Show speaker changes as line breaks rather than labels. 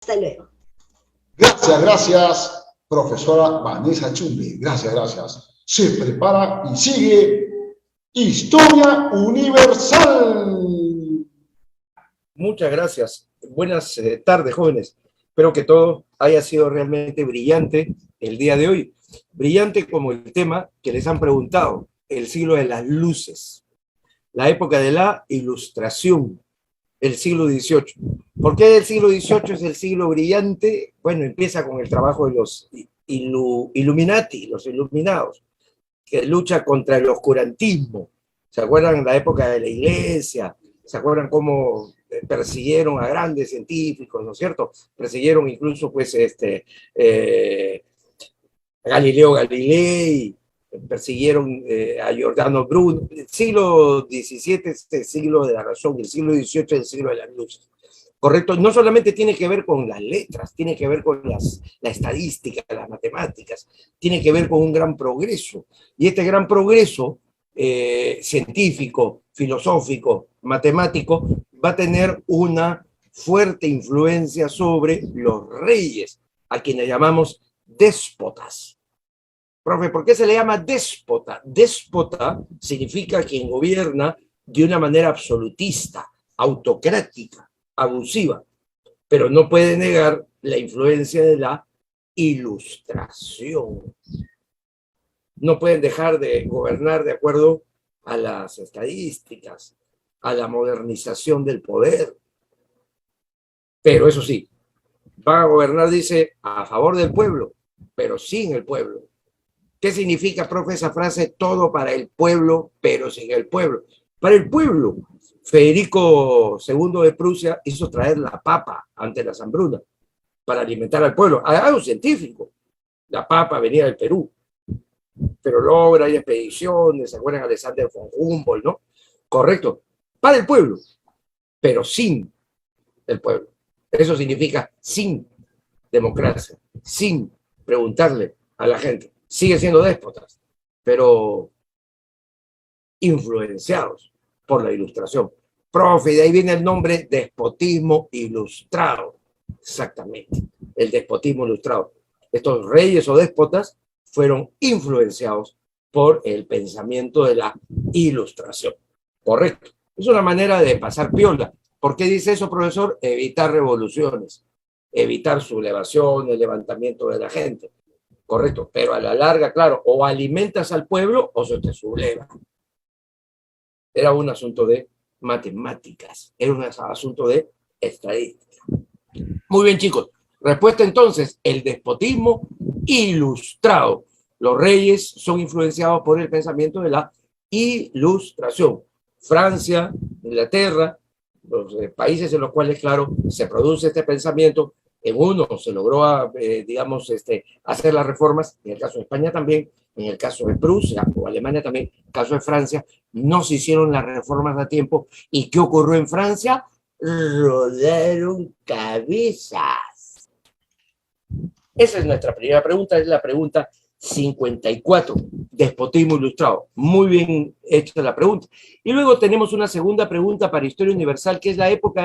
Hasta luego.
Gracias, profesora Vanessa Chumbe. Gracias. Se prepara y sigue Historia Universal.
Muchas gracias. Buenas tardes, jóvenes. Espero que todo haya sido realmente brillante el día de hoy. Brillante como el tema que les han preguntado, el siglo de las luces, la época de la ilustración, el siglo XVIII. ¿Por qué el siglo XVIII es el siglo brillante? Bueno, empieza con el trabajo de los Illuminati, los iluminados, que lucha contra el oscurantismo. ¿Se acuerdan la época de la iglesia? ¿Se acuerdan cómo persiguieron a grandes científicos, ¿no es cierto? Persiguieron incluso, pues, Galileo Galilei, persiguieron a Giordano Bruno. El siglo XVII es el siglo de la razón, el siglo XVIII es el siglo de las luces. ¿Correcto? No solamente tiene que ver con las letras, tiene que ver con la estadística, las matemáticas, tiene que ver con un gran progreso. Y este gran progreso científico, filosófico, matemático, va a tener una fuerte influencia sobre los reyes, a quienes llamamos déspotas. Profe, ¿por qué se le llama déspota? Déspota significa quien gobierna de una manera absolutista, autocrática, abusiva, pero no puede negar la influencia de la ilustración. No pueden dejar de gobernar de acuerdo a las estadísticas, a la modernización del poder. Pero eso sí, van a gobernar, dice, a favor del pueblo, pero sin el pueblo. ¿Qué significa, profe, esa frase? Todo para el pueblo, pero sin el pueblo. Para el pueblo, Federico II de Prusia hizo traer la papa ante la hambruna para alimentar al pueblo. Algo científico. La papa venía del Perú, pero logra hay expediciones, ¿se acuerdan? Alexander von Humboldt, ¿no? Correcto. Para el pueblo, pero sin el pueblo. Eso significa sin democracia, sin preguntarle a la gente. Sigue siendo déspotas, pero influenciados por la ilustración. Profe, de ahí viene el nombre despotismo ilustrado. Exactamente, el despotismo ilustrado. Estos reyes o déspotas fueron influenciados por el pensamiento de la ilustración. Correcto. Es una manera de pasar piola. ¿Por qué dice eso, profesor? Evitar revoluciones, evitar sublevación, el levantamiento de la gente. Correcto, pero a la larga, claro, o alimentas al pueblo o se te subleva. Era un asunto de matemáticas, era un asunto de estadística. Muy bien, chicos. Respuesta entonces, el despotismo ilustrado. Los reyes son influenciados por el pensamiento de la ilustración. Francia, Inglaterra, los países en los cuales, claro, se produce este pensamiento. En uno se logró, digamos, hacer las reformas, en el caso de España también, en el caso de Prusia o Alemania también, en el caso de Francia, no se hicieron las reformas a tiempo. ¿Y qué ocurrió en Francia? Rodaron cabezas. Esa es nuestra primera pregunta, es la pregunta 54, despotismo ilustrado. Muy bien hecha la pregunta. Y luego tenemos una segunda pregunta para Historia Universal, que es la época